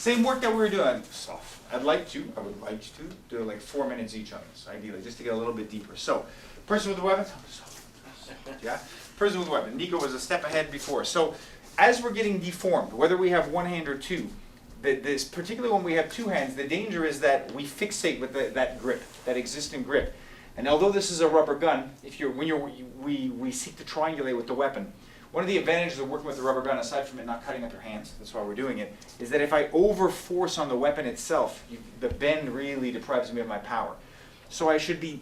Same work that we were doing. Soft. I would like to do like 4 minutes each on this, ideally, just to get a little bit deeper. So, person with the weapon. Yeah. Person with the weapon. Nico was a step ahead before. So, as we're getting deformed, whether we have one hand or two, this particularly when we have two hands, the danger is that we fixate with that grip, that existing grip. And although this is a rubber gun, we seek to triangulate with the weapon. One of the advantages of working with the rubber gun, aside from it not cutting up your hands, that's why we're doing it, is that if I overforce on the weapon itself, the bend really deprives me of my power. So I should be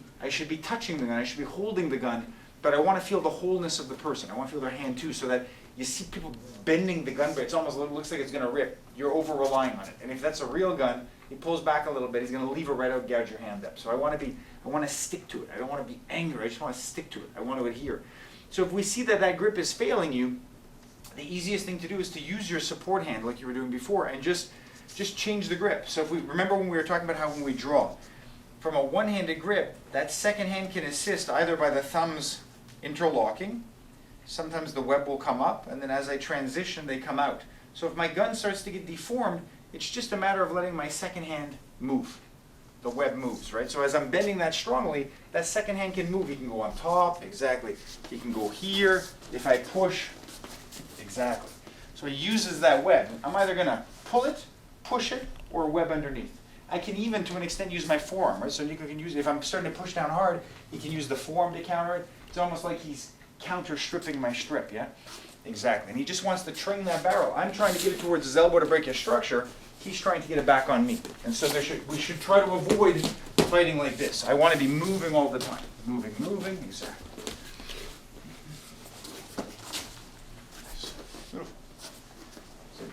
touching the gun, I should be holding the gun, but I want to feel the wholeness of the person. I want to feel their hand too, so that you see people bending the gun, but it looks like it's going to rip. You're over-relying on it. And if that's a real gun, he pulls back a little bit, he's going to leave it right out, gouge your hand up. So I want to stick to it. I don't want to be angry, I just want to stick to it. I want to adhere. So if we see that grip is failing you, the easiest thing to do is to use your support hand like you were doing before and just change the grip. So if we remember when we were talking about how when we draw, from a one-handed grip, that second hand can assist either by the thumbs interlocking. Sometimes the web will come up, and then as I transition, they come out. So if my gun starts to get deformed, it's just a matter of letting my second hand move. The web moves, right? So as I'm bending that strongly, that second hand can move. He can go on top, exactly. He can go here. If I push, exactly. So he uses that web. I'm either going to pull it, push it, or web underneath. I can even, to an extent, use my forearm, right? So Nico can use it. If I'm starting to push down hard, he can use the forearm to counter it. It's almost like he's counter-stripping my strip, yeah? Exactly. And he just wants to trim that barrel. I'm trying to get it towards his elbow to break his structure. He's trying to get it back on me. And so we should try to avoid fighting like this. I want to be moving all the time. Moving, exactly.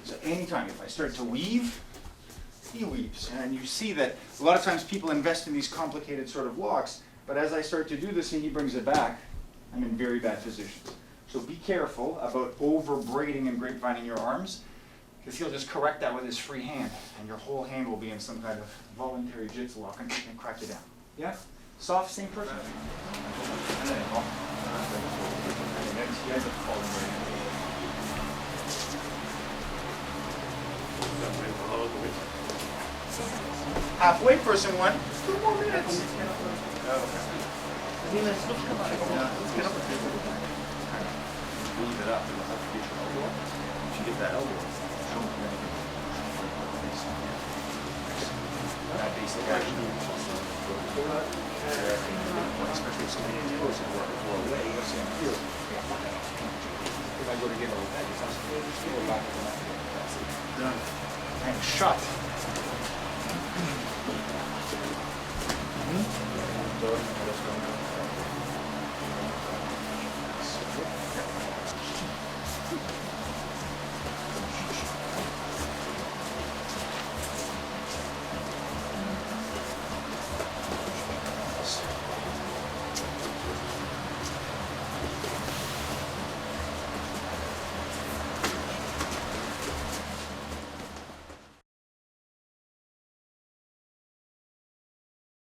So anytime, if I start to weave, he weaves. And you see that a lot of times people invest in these complicated sort of locks, but as I start to do this and he brings it back, I'm in very bad positions. So be careful about over-braiding and grapevining your arms, because he'll just correct that with his free hand, and your whole hand will be in some kind of voluntary jitsu lock and crack you down. Yeah? Soft, same person? Halfway, person one. 2 more minutes. Leave it up and we'll have to get your elbow up. Once you get that elbow up, show me that basic action. Especially if somebody goes and work away, you'll see him here. If I go to get over that, just go back to that. Done. And shut.